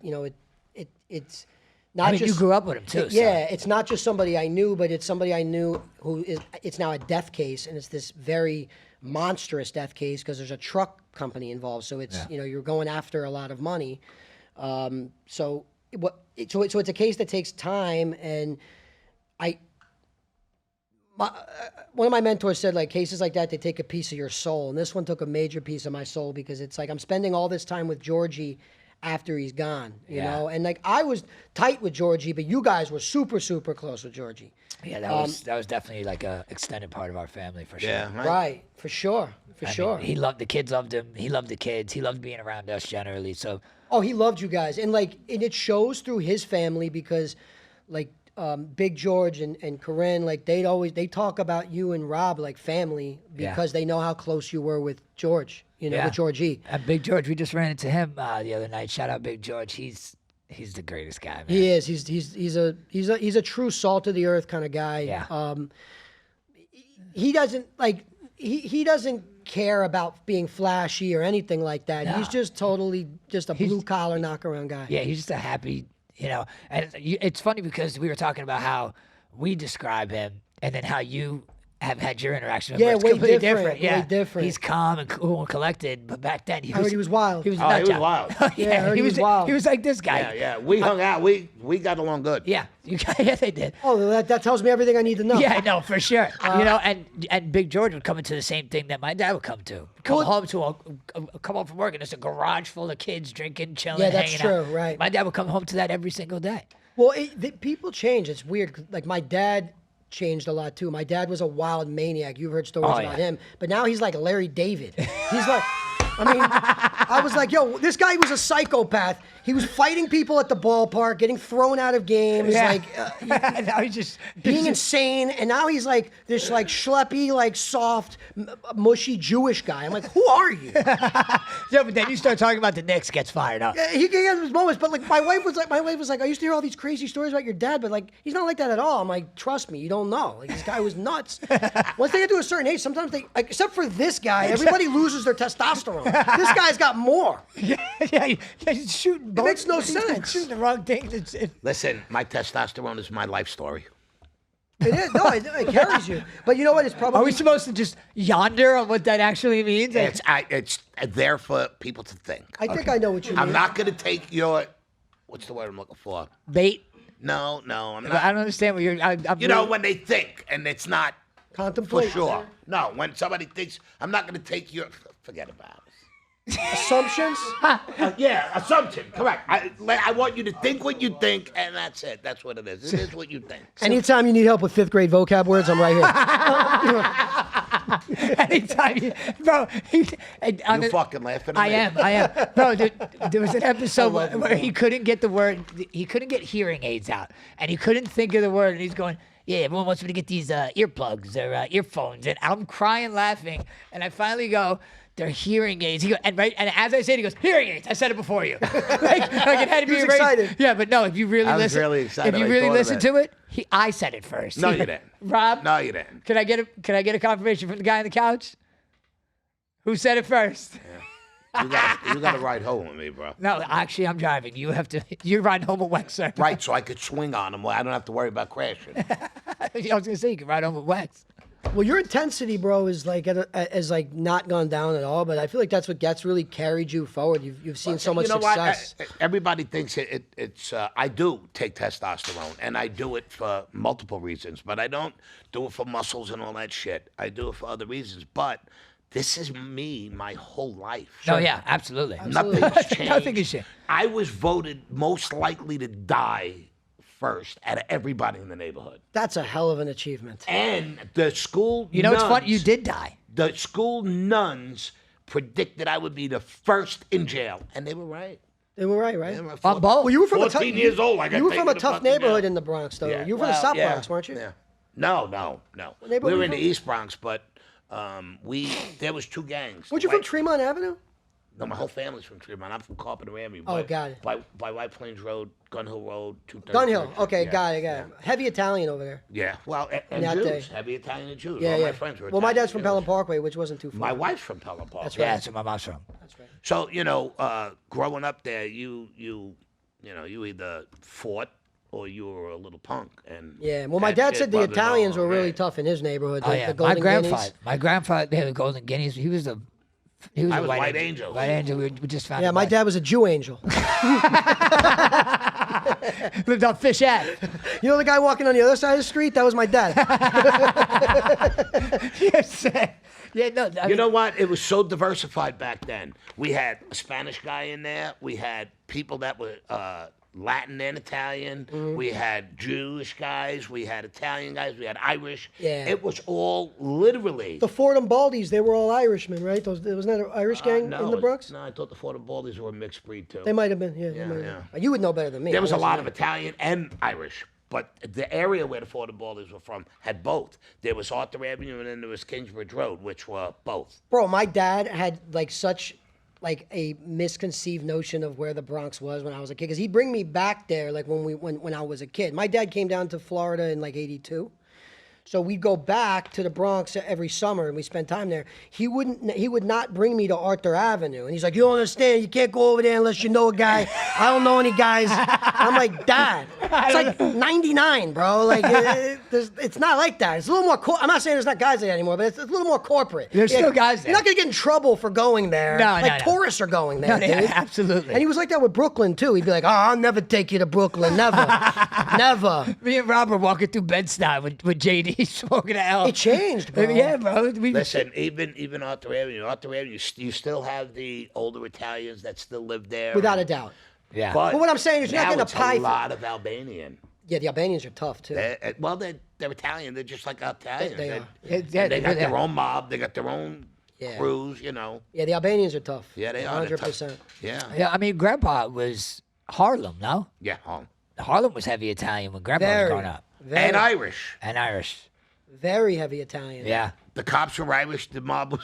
it's not I mean, just you grew up with him too. so- Yeah, it's not just somebody I knew, but it's somebody I knew who is. It's now a death case, and it's this very monstrous death case because there's a truck company involved. So it's you're going after a lot of money. So it's a case that takes time, and one of my mentors said like cases like that they take a piece of your soul, and this one took a major piece of my soul because it's like I'm spending all this time with Georgie after he's gone, you Yeah. know, and like I was tight with Georgie, but you guys were super close with Georgie. Yeah, that was definitely like a extended part of our family for sure. Yeah, Right, for sure, I mean, sure. he loved the kids, loved him. He loved the kids. He loved being around us generally. So Oh, he loved you guys, and it shows through his family because, like, Big George and Corinne, like they talk about you and Rob like family because they know how close you were with George, with Georgie. And Big George, we just ran into him the other night. Shout out Big George. He's the greatest guy, man. He is. He's a true salt of the earth kind of guy. Yeah. He doesn't like he doesn't care about being flashy or anything like that. No. He's just totally just a blue collar knockaround guy. Yeah, he's just a happy, and it's funny because we were talking about how we describe him and then how you have had your interaction with him. Yeah, It's way completely different, way Yeah, different. He's calm and cool and collected, but back then I heard he was wild. He was, a Oh, he nut was job. wild. yeah, I heard he was wild. He was like this guy. Yeah. We hung out. We got along good. Yeah, yeah, they did. Oh, that tells me everything I need to know. Yeah, no, for sure. And Big George would come into the same thing that my dad would come to. Come home from work and there's a garage full of kids drinking, chilling, Yeah, that's hanging out. true, right. My dad would come home to that every single day. Well, people change. It's weird. 'Cause, like my dad changed a lot too. My dad was a wild maniac. You've heard stories Oh, about yeah. him, but now he's like Larry David. He's like, I mean, I was like, yo, this guy was a psychopath, He was fighting people at the ballpark, getting thrown out of games, Now he's just being insane. And now he's like this like schleppy, like soft, mushy Jewish guy. I'm like, who are you? Yeah, but then you start talking about the Knicks, gets fired up. He has his moments, but like my wife was like, I used to hear all these crazy stories about your dad, but like he's not like that at all. I'm like, trust me, you don't know. Like this guy was nuts. Once they get to a certain age, sometimes they, like, except for this guy, everybody loses their testosterone. This guy's got more. He's shooting. It makes no He's sense. shooting the wrong thing. Listen, my testosterone is my life story. It is. No, it carries you. But you know what? It's probably. Are we supposed to just yonder on what that actually means? It's there for people to think. I think I know what you mean. I'm not going to take your, what's the word I'm looking for? Bait. No, I'm I not. don't understand what you're. You know, when they think, and it's not for Contemplate. sure. No, when somebody thinks, I'm not going to take your, forget about it. Assumptions. Yeah, assumption, correct. I want you to think what you think, and that's it. That's what it is. It is what you think. Anytime you need help with 5th grade vocab words, I'm right here. Anytime, bro. You fucking laughing at I me. am. Bro, there was an episode where he couldn't get the word, he couldn't get hearing aids out, and he couldn't think of the word, and he's going, yeah, everyone wants me to get these earplugs or earphones, and I'm crying laughing, and I finally go, they're hearing aids. He goes, and as I said, he goes, hearing aids. I said it before you. like it had to be He was erased. excited. Yeah, but no, if you really I was listen, really excited. if you I really thought of listen it. to it, I said it first. No, you didn't. Rob? No, you didn't. Can I get a confirmation from the guy on the couch? Who said it first? You got to ride home with me, bro. No, actually, I'm driving. You have to. You're riding home with Wechsler. Right, so I could swing on him. I don't have to worry about crashing. I was gonna say you can ride home with Wex. Well, your intensity, bro, is like is like not gone down at all. But I feel like that's really carried you forward. You've seen so much You know success. what? Everybody thinks it's. I do take testosterone, and I do it for multiple reasons. But I don't do it for muscles and all that shit. I do it for other reasons. But this is me my whole life. Oh yeah, absolutely. Nothing's changed. Nothing has changed. I was voted most likely to die first out of everybody in the neighborhood. That's a hell of an achievement. And the school You know, nuns, it's funny. You did die. The school nuns predicted I would be the first in jail. And they were right. They were right, right? They were On both. Well, you were from 14 years old. I got you were taken from a to tough fucking neighborhood jail. in the Bronx, though. Yeah. You were from the South yeah, Bronx, weren't you? Yeah. No. neighborhood We were were you in the from? East Bronx, but there was two gangs. Weren't you from Tremont Avenue? No, my whole family's from Tremont. I'm from Carpenter Avenue. Oh, got it. By White Plains Road, Gun Hill Road, 230. Gun Hill. Okay, yeah. got it. Heavy Italian over there. Yeah, well, and that Jews, day. heavy Italian and Jews. Yeah, All yeah. my friends were Well, my Italian dad's from Jews. Pelham Parkway, which wasn't too far. My wife's from Pelham Park. That's Yeah, right. that's where my mom's from. That's right. So growing up there, you either fought or you were a little punk. And Yeah. Well, my that dad shit said the rubbed it Italians on, were really right? tough in his neighborhood. Oh The yeah, my Golden grandfather. Guineas. My grandfather. They had the Golden Guineas. He was a I a was White Angel. White Angel. We just found. Yeah, him my like- dad was a Jew angel. lived on Fish Ave. You know the guy walking on the other side of the street? That was my dad. Yes. Yeah, no. I You mean, know what? It was so diversified back then. We had a Spanish guy in there. We had people that were Latin and Italian. Mm-hmm. We had Jewish guys. We had Italian guys. We had Irish. Yeah. It was all literally. The Fordham Baldies, they were all Irishmen, right? There was not an Irish gang no, in the Bronx? No, I thought the Fort Baldies were a mixed breed too. They might have been, yeah. they Yeah, might have yeah. been. You would know better than me. There was I a lot wasn't of Italian and Irish, but the area where the Fort Baldies were from had both. There was Arthur Avenue and then there was Kingsbridge Road, which were both. Bro, my dad had such a misconceived notion of where the Bronx was when I was a kid. Because he'd bring me back there when I was a kid. My dad came down to Florida in '82. So we'd go back to the Bronx every summer and we spent time there. He would not bring me to Arthur Avenue. And he's like, you don't understand, you can't go over there unless you know a guy. I don't know any guys. I'm like, Dad, it's like 99, bro. Like, it's not like that. It's a little more, I'm not saying there's not guys there anymore, but it's a little more corporate. There's still guys You're not there. going to get in trouble for going there. No, like no. tourists are going there, No, yeah, dude. absolutely. And he was like that with Brooklyn, too. He'd be like, oh, I'll never take you to Brooklyn. Never. Never. Me and Rob were walking through Bed-Stuy with JD smoking a L. It changed, bro. Yeah, bro. Listen, even Arthur Avenue, you still have the older Italians that still live there. Without a doubt. Yeah. But what I'm saying is you're not now getting a it's pie a for- lot of Albanian. Yeah, the Albanians are tough, too. They're Italian. They're just like Italians. They are. Yeah, They got yeah. their own mob. They got their own Yeah. crews. You know. Yeah, the Albanians are tough. Yeah, they are. They're tough. 100%. Yeah. Yeah, I mean, Grandpa was Harlem, no? Yeah, home. Harlem was heavy Italian when Grandpa was Very, growing up. very, And Irish. And Irish. very heavy Italian. Yeah. The cops were Irish. The mob was.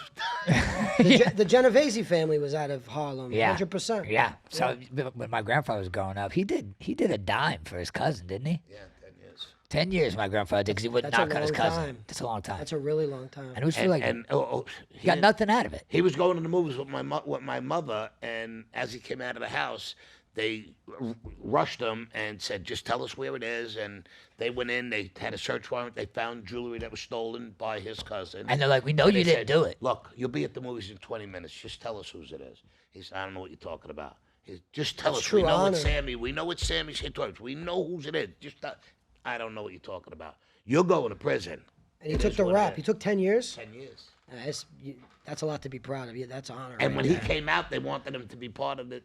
The Genovese family was out of Harlem. Yeah. 100%. Yeah. So when my grandfather was growing up, he did a dime for his cousin, didn't he? Yeah, 10 years. 10 years my grandfather did because he wouldn't That's a knock on his long cousin. time. That's a long time. That's a really long time. And it was for like, He he got didn't- nothing out of it. He was going to the movies with my mother, and as he came out of the house, they rushed him and said, "Just tell us where it is." And they went in. They had a search warrant. They found jewelry that was stolen by his cousin. And they're like, we know And you they didn't said, do it. Look, you'll be at the movies in 20 minutes. Just tell us whose it is. He said, "I don't know what you're talking about." He said, "Just tell That's us. We true know it's honor. Sammy. We know it's Sammy's hit toys. We know whose it is. Just I don't know what you're talking about. You're going to prison." And he It took is the what it rap. is. He took 10 years. 10 years. That's a lot to be proud of. Yeah, that's honor. And right when he there. came out, they wanted him to be part of it,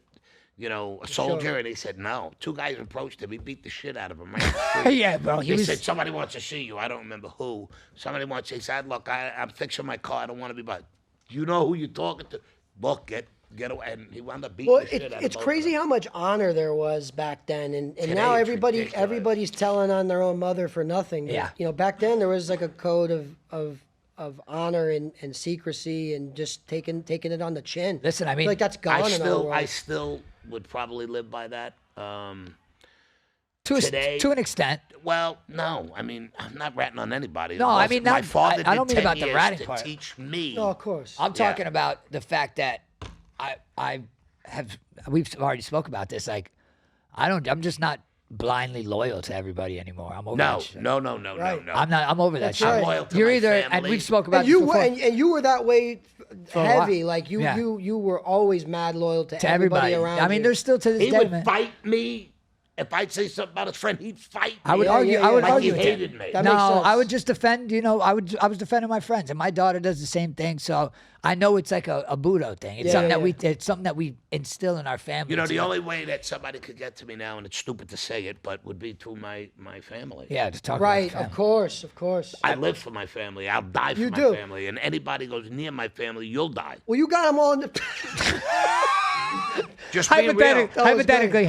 a soldier, Sure. and he said no. Two guys approached him. He beat the shit out of him. Right in the street. Yeah, bro. He He was. said, "Somebody wants to see you." I don't remember who. Somebody wants. He said, "Look, I'm fixing my car. I don't want to be by." Do you know who you're talking to? Look, get away. And he wound up beating Well, the shit out of it's both crazy of them. how much honor there was back then, and Today now it's ridiculous. everybody's telling on their own mother for nothing. But, Yeah. back then there was like a code of honor and secrecy and just taking it on the chin. Listen, I mean, like that's gone in our world. I still would probably live by that. To an extent. Well, no. I mean, I'm not ratting on anybody. No, I Listen, mean, my not- father I don't did mean 10 about the years ratting to part. teach me. No, of course. I'm Yeah. talking about the fact that we've already spoke about this. Like, I'm just not blindly loyal to everybody anymore. I'm over No, that shit. no. Right. I'm over that That's shit. right. I'm loyal to You're my either, and family. we've spoke about And this you before. were and you were that way a while. heavy. Like Yeah. you were always mad loyal to to everybody everybody. around. I mean, you. there's still to this He day, would man. fight me. If I'd say something about his friend, he'd fight me. I would Yeah, argue. yeah, I would yeah. Like argue he with hated him. me. That No, makes sense. I would just defend. I was defending my friends, and my daughter does the same thing. So I know it's like a Budo thing. It's Yeah, something yeah, that it's something that we instill in our family. The It's like- only way that somebody could get to me now, and it's stupid to say it, but would be through my family. yeah, just talk Right, about of course, of course. I live for my family. I'll die for You my do. family. And anybody goes near my family, you'll die. Well, you got them all in the. Just being real. Hypothetically.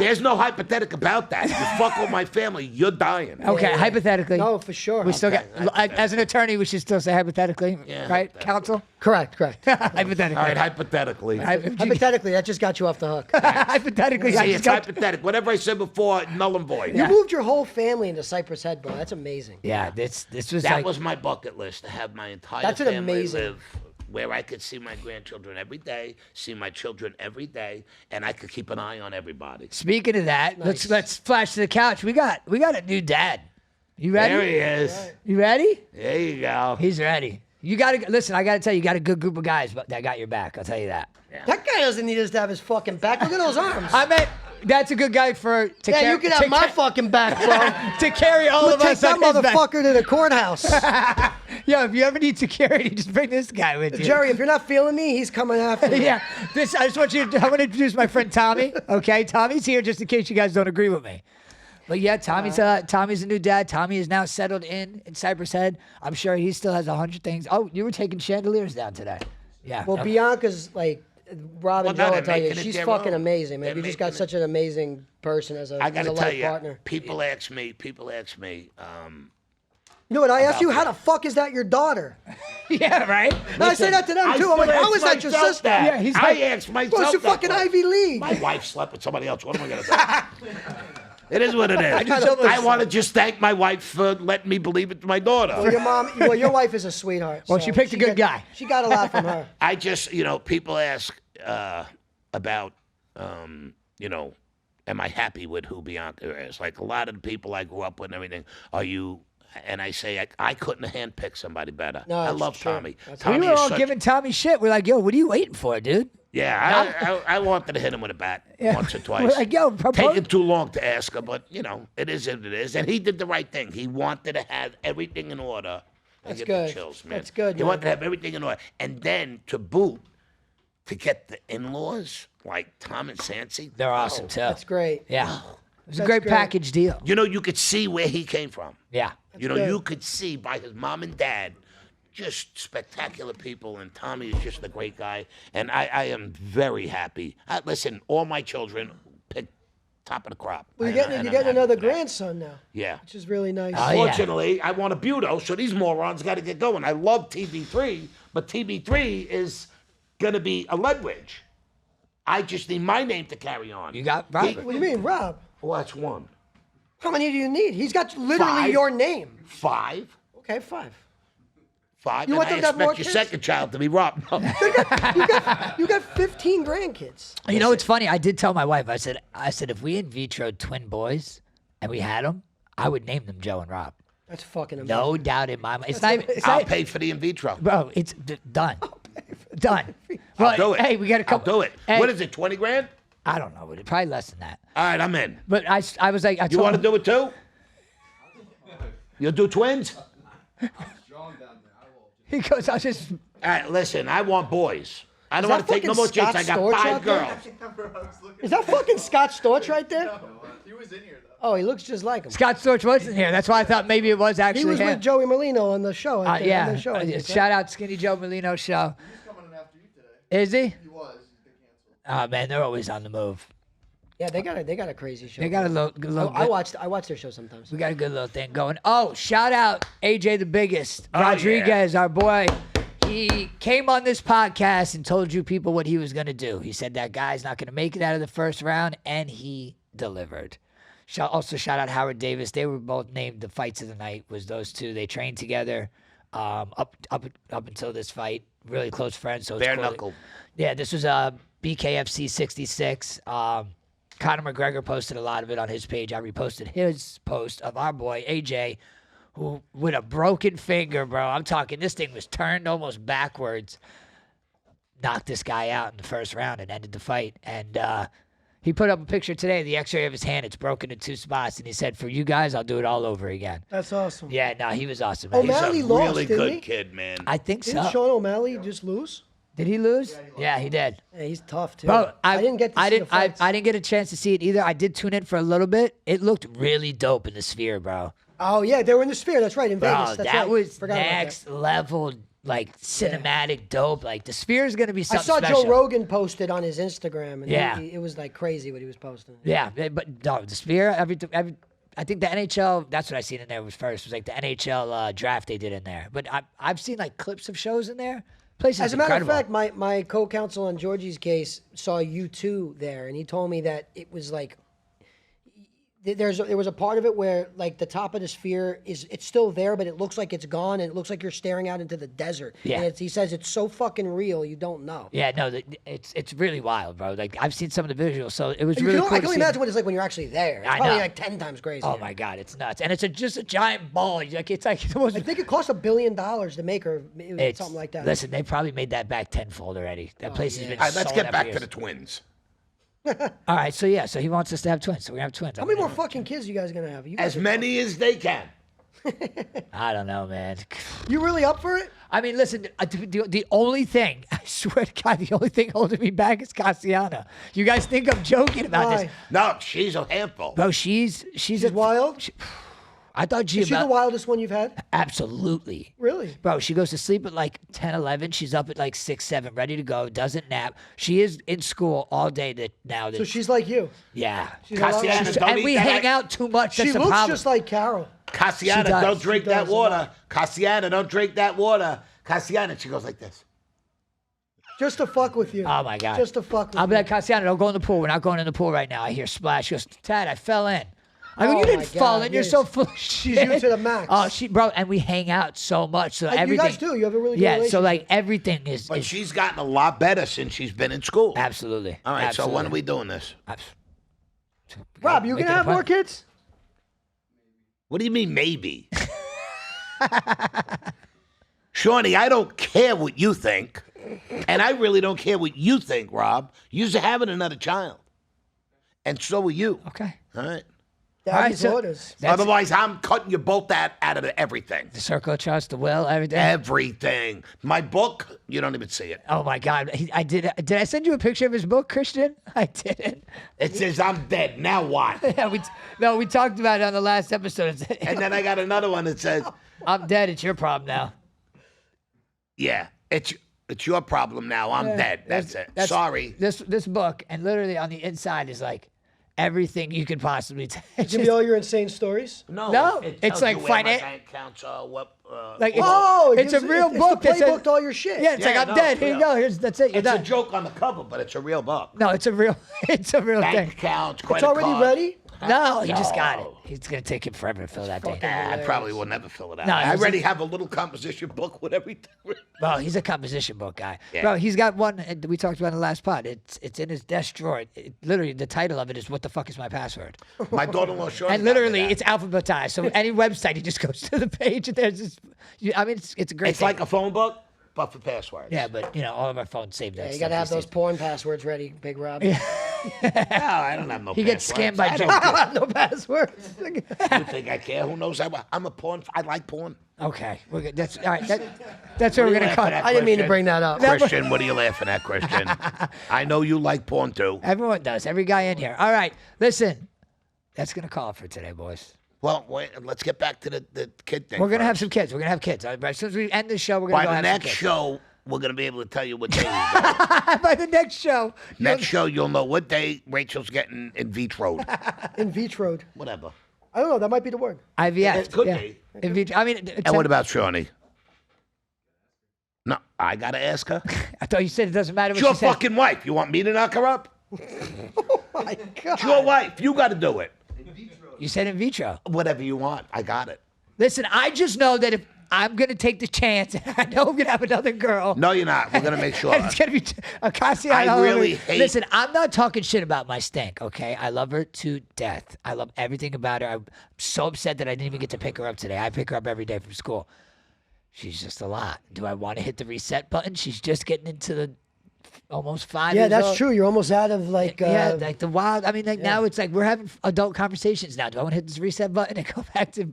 There's no hypothetical about that. You fuck with my family, you're dying. Okay, hypothetically. No, for sure. We still Okay, got, as an attorney, we should still say hypothetically, Yeah, right? hypothetically. Counsel? Correct. Hypothetically. All right, hypothetically. Hypothetically, that just got you off the hook. Hypothetically, I See, just it's got. hypothetical. Whatever I said before, null and void. You moved your whole family into Cypress Head, bro. That's amazing. Yeah, this was That like. was my bucket list, to have my entire That's an family amazing- live where I could see my grandchildren every day, see my children every day, and I could keep an eye on everybody. Speaking of that, Nice. let's flash to the couch. We got a new dad. You ready? There he is. You ready? There you go. He's ready. You gotta listen. I gotta tell you, you got a good group of guys that got your back. I'll tell you that. That guy doesn't need us to have his fucking back. Look at those arms. I meant that's a good guy to Yeah, carry. you can have my fucking back, bro. to carry all We'll of take us that on his back. motherfucker to the courthouse. Yo, if you ever need security, just bring this guy with you. Jerry, if you're not feeling me, he's coming after you. Yeah, I just want you. I want to introduce my friend Tommy. Okay, Tommy's here just in case you guys don't agree with me. But yeah, Tommy's a new dad. Tommy is now settled in Cypress Head. I'm sure he still has 100 things. Oh, you were taking chandeliers down today. Yeah. Well, okay. Bianca's like Rob and Well, Joe no, will tell they're you, making it she's their fucking own. amazing, man. They're You just got making such an amazing person as a, I as got a to tell life you, partner. people ask me, You know what? I asked you, about how the fuck is that your daughter? yeah, right. And I say that to them I too. I'm like, still how ask is that your myself sister? that. Yeah, he's I like- asked myself Well, it's your that fucking question. Ivy League. My wife slept with somebody else. What am I going to do? It is what it is. just almost- I want to just thank my wife for letting me believe it's my daughter. Well, your wife is a sweetheart. Well, so she picked a good guy. She got a lot from her. I just, people ask about, am I happy with who Bianca is? Like a lot of the people I grew up with and everything, are you? And I say, I couldn't have handpicked somebody better. No, I it's love true. Tommy. That's- We Tommy were is all such- giving Tommy shit. We're like, yo, what are you waiting for, dude? Yeah, I wanted to hit him with a bat once or twice. We're like, yo, propose. Taking too long to ask her, but it is what it is. And he did the right thing. He wanted to have everything in order. I That's get good. the chills, man. That's good, He man. wanted to have everything in order, and then to boot, to get the in-laws like Tom and Sancy. They're awesome too. That's great. Yeah, it was a That's great great. package deal. You could see where he came from. Yeah. good. You could see by his mom and dad, just spectacular people, and Tommy is just a great guy, and I am very happy. Listen, all my children picked top of the crop. Well, And you're I'm getting happy another with that. grandson now, Yeah. which is really nice. Oh, yeah. Fortunately, I want a Budo, so these morons got to get going. I love TB3, but TB3 is going to be a Ledwidge. I just need my name to carry on. You got Robert. What do you mean, Rob? Well, that's one. How many do you need? He's got literally 5. your name. 5. Okay, 5. 5. You And want I them to have expect more your kids? second child to be Rob. No. You got 15 grandkids. You know, it's funny. I did tell my wife. I said, if we in vitro twin boys and we had them, I would name them Joe and Rob. That's fucking amazing. No doubt in my mind. It's not. It's I'll not pay for the in vitro. bro. It's done. Done. Well, I'll do it. Hey, we got a I'll couple. do it. Hey, What is it, 20 grand? I don't know. Probably less than that. All right, I'm in. But I was like, I You told want to him, do it too? You'll do twins? Strong down there. I will. he goes, I just. All right, listen, I want boys. I don't that want to take no fucking more chicks. I Scott got Storch 5 out there? girls. Remember, I was looking. Is that fucking Scott Storch right there? He was in here though. Oh, he looks just like him. Scott Storch wasn't here. That's why I thought maybe it was actually He was him. with Joey Molino on the show. I think, Yeah. on the show, I think, right? Shout out Skinny Joe Molino show. He's coming in after you today. Is he? He was. He's been canceled. Oh man, they're always on the move. Yeah, they got a crazy show. They got a little. Good little I watch their show sometimes. We got a good little thing going. Oh, shout out AJ the Biggest. Oh, Rodriguez, our boy. He came on this podcast and told you people what he was going to do. He said that guy's not going to make it out of the first round, and he delivered. Also, shout out Howard Davis. They were both named the fights of the night, was those two. They trained together up until this fight. Really close friends. So it's Bare cool. knuckle. Yeah, this was BKFC 66. Conor McGregor posted a lot of it on his page. I reposted his post of our boy AJ, who with a broken finger, bro. I'm talking, this thing was turned almost backwards. Knocked this guy out in the first round and ended the fight. And he put up a picture today, the X-ray of his hand. It's broken in 2 spots, and he said, "For you guys, I'll do it all over again." That's awesome. Yeah, no, he was awesome. Man. He's O'Malley a lost, really didn't good he? kid, man. I think Didn't so. Sean O'Malley just lose? Did he lose? Yeah, he did. Yeah, he's tough too. Bro, I didn't get to see the fights. I didn't get a chance to see it either. I did tune in for a little bit. It looked really dope in the Sphere, bro. Oh yeah, they were in the Sphere. That's right, in Bro, Vegas. That's that right. was Forgot about that. next level, like cinematic dope. Like the Sphere is gonna be I something saw special. Joe Rogan posted on his Instagram, and Yeah. it was like crazy what he was posting. Yeah, but no, the Sphere. Every I think the NHL. That's what I seen in there was first. Was like the NHL draft they did in there. But I've seen like clips of shows in there. Place is As a matter incredible. of fact, my co-counsel on Georgie's case saw U2 there, and he told me that it was like there was a part of it where like the top of the Sphere it's still there, but it looks like it's gone, and it looks like you're staring out into the desert. Yeah. And he says it's so fucking real, you don't know. Yeah, no, it's really wild, bro. Like I've seen some of the visuals, so it was You really can, cool I to can see. imagine what it's like when you're actually there. It's I probably know. like 10 times crazy. Oh my god, it's nuts, and it's just a giant ball. Like it's like the most. I think it cost $1 billion to make her, It's something like that. Listen, they probably made that back tenfold already. That place has been. All right, let's sold get out back for to years. the twins. All right, so yeah, so he wants us to have twins, so we're gonna have twins. How many more fucking kids you guys gonna have? You, guys As many as they can. I don't know, man. you really up for it? I mean, listen, the only thing, I swear to God, the only thing holding me back is Cassiana. You guys think I'm joking about this? Why? No, she's a handful. Bro, she's a, Wild? I thought she Is she the about, wildest one you've had? absolutely. Really? Bro, she goes to sleep at like 10, 11. She's up at like 6, 7, ready to go, doesn't nap. She is in school all day now. So she's like you. Yeah. She's a lot Cassiana, like- don't And eat we that. hang out too much. She That's the looks problem. just like Carol. Cassiana, She does. don't drink She that does a water. lot. Cassiana, don't drink that water. Cassiana, she goes like this. Just to fuck with you. Oh my God. Just to fuck with I'll be you. like, Cassiana, don't go in the pool. We're not going in the pool right now. I hear splash. She goes, Tad, I fell in. I go, Oh you didn't my fall God, in. You're yes. so full of shit. you to the max. Oh, bro, and we hang out so much. So You everything. guys do. You have a really good Yeah, so relationship. like everything is. But is she's gotten a lot better since she's been in school. absolutely. All right, so when are absolutely. we doing this? Rob, you Make gonna it a have more point. kids? What do you mean, maybe? Shawnee, I don't care what you think. And I really don't care what you think, Rob. You're having another child. And so are you. Okay. All right. Daddy's so- orders. That's Otherwise, I'm cutting you both out of everything. the circle of trust, the will, everything. Everything. My book, you don't even see it. Oh my God! I did. Did I send you a picture of his book, Christian? I didn't. It says I'm dead. Now what? Yeah, we talked about it on the last episode. And then I got another one that says, I'm dead. It's your problem now. yeah, it's your problem now. I'm dead. That's it. Sorry. This book, and literally on the inside is like, everything you could possibly take. It's gonna be all your insane stories. No, it it's tells like you where my finan- bank accounts are, what. Like It's a real book It's that the says playbook to all your shit. yeah, it's like Yeah, I'm no, dead. Here you yeah. go. That's it. You're It's a done. joke on the cover, but it's a real book. No, it's a real thing. Bank accounts, credit It's already cards. ready. No, he just got it. No. He's gonna take him forever to fill that thing. I probably will never fill it out. No, I it's already have a little composition book with everything. Well, he's a composition book guy. Yeah. Bro, he's got one we talked about in the last pod. It's in his desk drawer. Literally, the title of it is "What the fuck is my password?" My daughter-in-law Sean. And literally, it's alphabetized. So any website, he just goes to the page and there's this. I mean, it's a great. It's thing. like a phone book, but for passwords. Yeah, but all of our phones save that. Yeah, you stuff gotta have these those days. porn passwords ready, Big Rob. No, I don't have no. He gets scammed by passwords. Joe. I don't I have no passwords. You think I care? Who knows? I'm a porn. I like porn. Okay, we're good. That's all right. That's where What we're are you gonna cut. laughing at, I didn't mean to Christian? bring that up. Christian, what are you laughing at, Christian? I know you like porn too. Everyone does. Every guy in here. All right, listen. That's gonna call it for today, boys. Well, wait, let's get back to the kid thing. We're gonna have first. some kids. We're gonna have kids. All right, as soon as we end the show, we're gonna By go the have next some kids. show, we're gonna be able to tell you what day. We're going. By the next show. Next show, you'll know what day Rachel's getting in vitro. In vitro. Whatever. I don't know. That might be the word. IVF. It could yeah. be. In vitro. I mean, And what about Shawnee? No, I gotta ask her. I thought you said it doesn't matter what It's your she said. fucking wife. You want me to knock her up? My God. It's your wife. You got to do it. You said in vitro. Whatever you want. I got it. Listen, I just know that if I'm gonna take the chance, I know I'm gonna have another girl. No, you're not. We're gonna make sure. And it's gonna be a Cassiano. I really hate- Listen, I'm not talking shit about my stank, okay? I love her to death. I love everything about her. I'm so upset that I didn't even get to pick her up today. I pick her up every day from school. She's just a lot. Do I want to hit the reset button? She's just getting into the almost 5 Yeah, years that's old. true. You're almost out of like. Yeah, like the wild. I mean, like now it's like we're having adult conversations now. Do I want to hit this reset button and go back to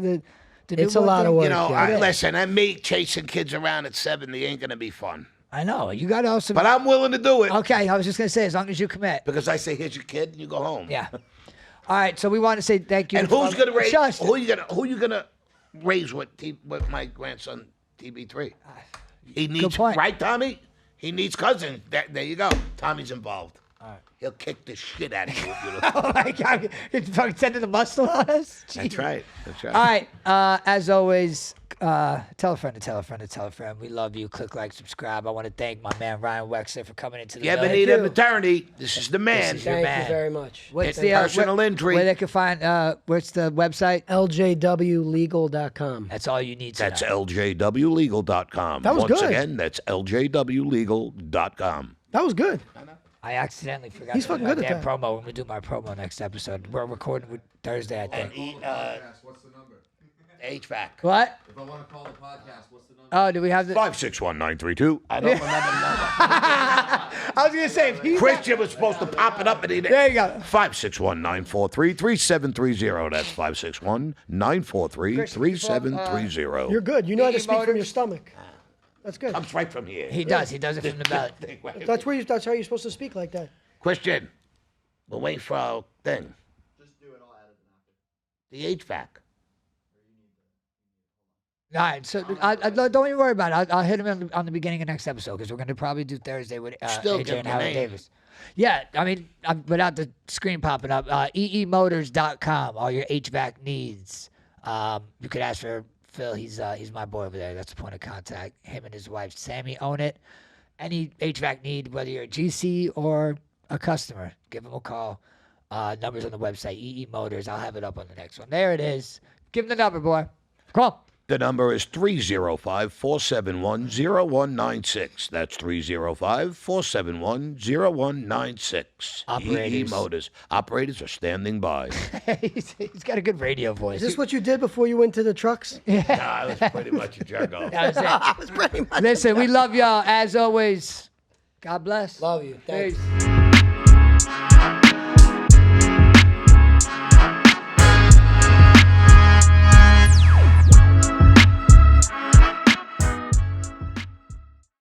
the It's a newborn lot thing? of work. You know, yeah. listen, and me chasing kids around at 70 ain't gonna be fun. I know you got to also. But I'm willing to do it Okay, I was just gonna say as long as you commit. because I say, "Here's your kid," and you go home. Yeah. All right, so we want to say thank you. And who's gonna raise? Shush. Who you gonna raise with my grandson TB3? He needs point. right, Tommy. He needs cousins. There you go. Tommy's involved. He'll kick the shit out of you. If you don't. Oh my God! You're fucking sending the muscle on us. That's Jeez. right. That's right. All right. As always, tell a friend to tell a friend to tell a friend. We love you. Click like, subscribe. I want to thank my man Ryan Wechsler for coming into the You ever building. need an attorney? This is the man. is your Thank man. you very much. What's It's the personal where, injury. Where they can find? What's the website? LJWlegal.com. That's all you need to That's know. ljwlegal.com. That was Once good. again, that's ljwlegal.com. That was good. I accidentally forgot. He's to do fucking my good at damn that. promo when we do my promo next episode. We're recording with Thursday, I think. What's the number? HVAC. What? If I want to call the podcast, what's the number? Oh, do we have the? 561-932. I don't remember the number. I was gonna say. If he's Christian was supposed to pop it up and he didn't. There you go. 561-943-3730. That's 561-943-3730. You're good. You know how to EE speak from your Motors. stomach. That's good. Comes right from here. He does. He does it from the belly. That's where you. That's how you're supposed to speak like that. Question. We'll wait for our thing. Just do it. I'll add it after. The HVAC. All right, so don't even worry about it. I'll hit him on the beginning of next episode because we're going to probably do Thursday with Still AJ give and him a Howard name. Davis. Yeah, I mean, without the screen popping up, eemotors.com, all your HVAC needs. You could ask for Phil. He's my boy over there. That's the point of contact. Him and his wife, Sammy, own it. Any HVAC need, whether you're a GC or a customer, give them a call. Numbers on the website, EE Motors. I'll have it up on the next one. There it is. Give him the number, boy. Come on. The number is 305-471-0196. That's 305-471-0196. Operators. EE Motors. Operators are standing by. He's got a good radio voice. Is this what you did before you went to the trucks? I was pretty much a jerk off. That was it. That was pretty much. Listen, we love y'all as always. God bless. Love you. Thanks. Peace.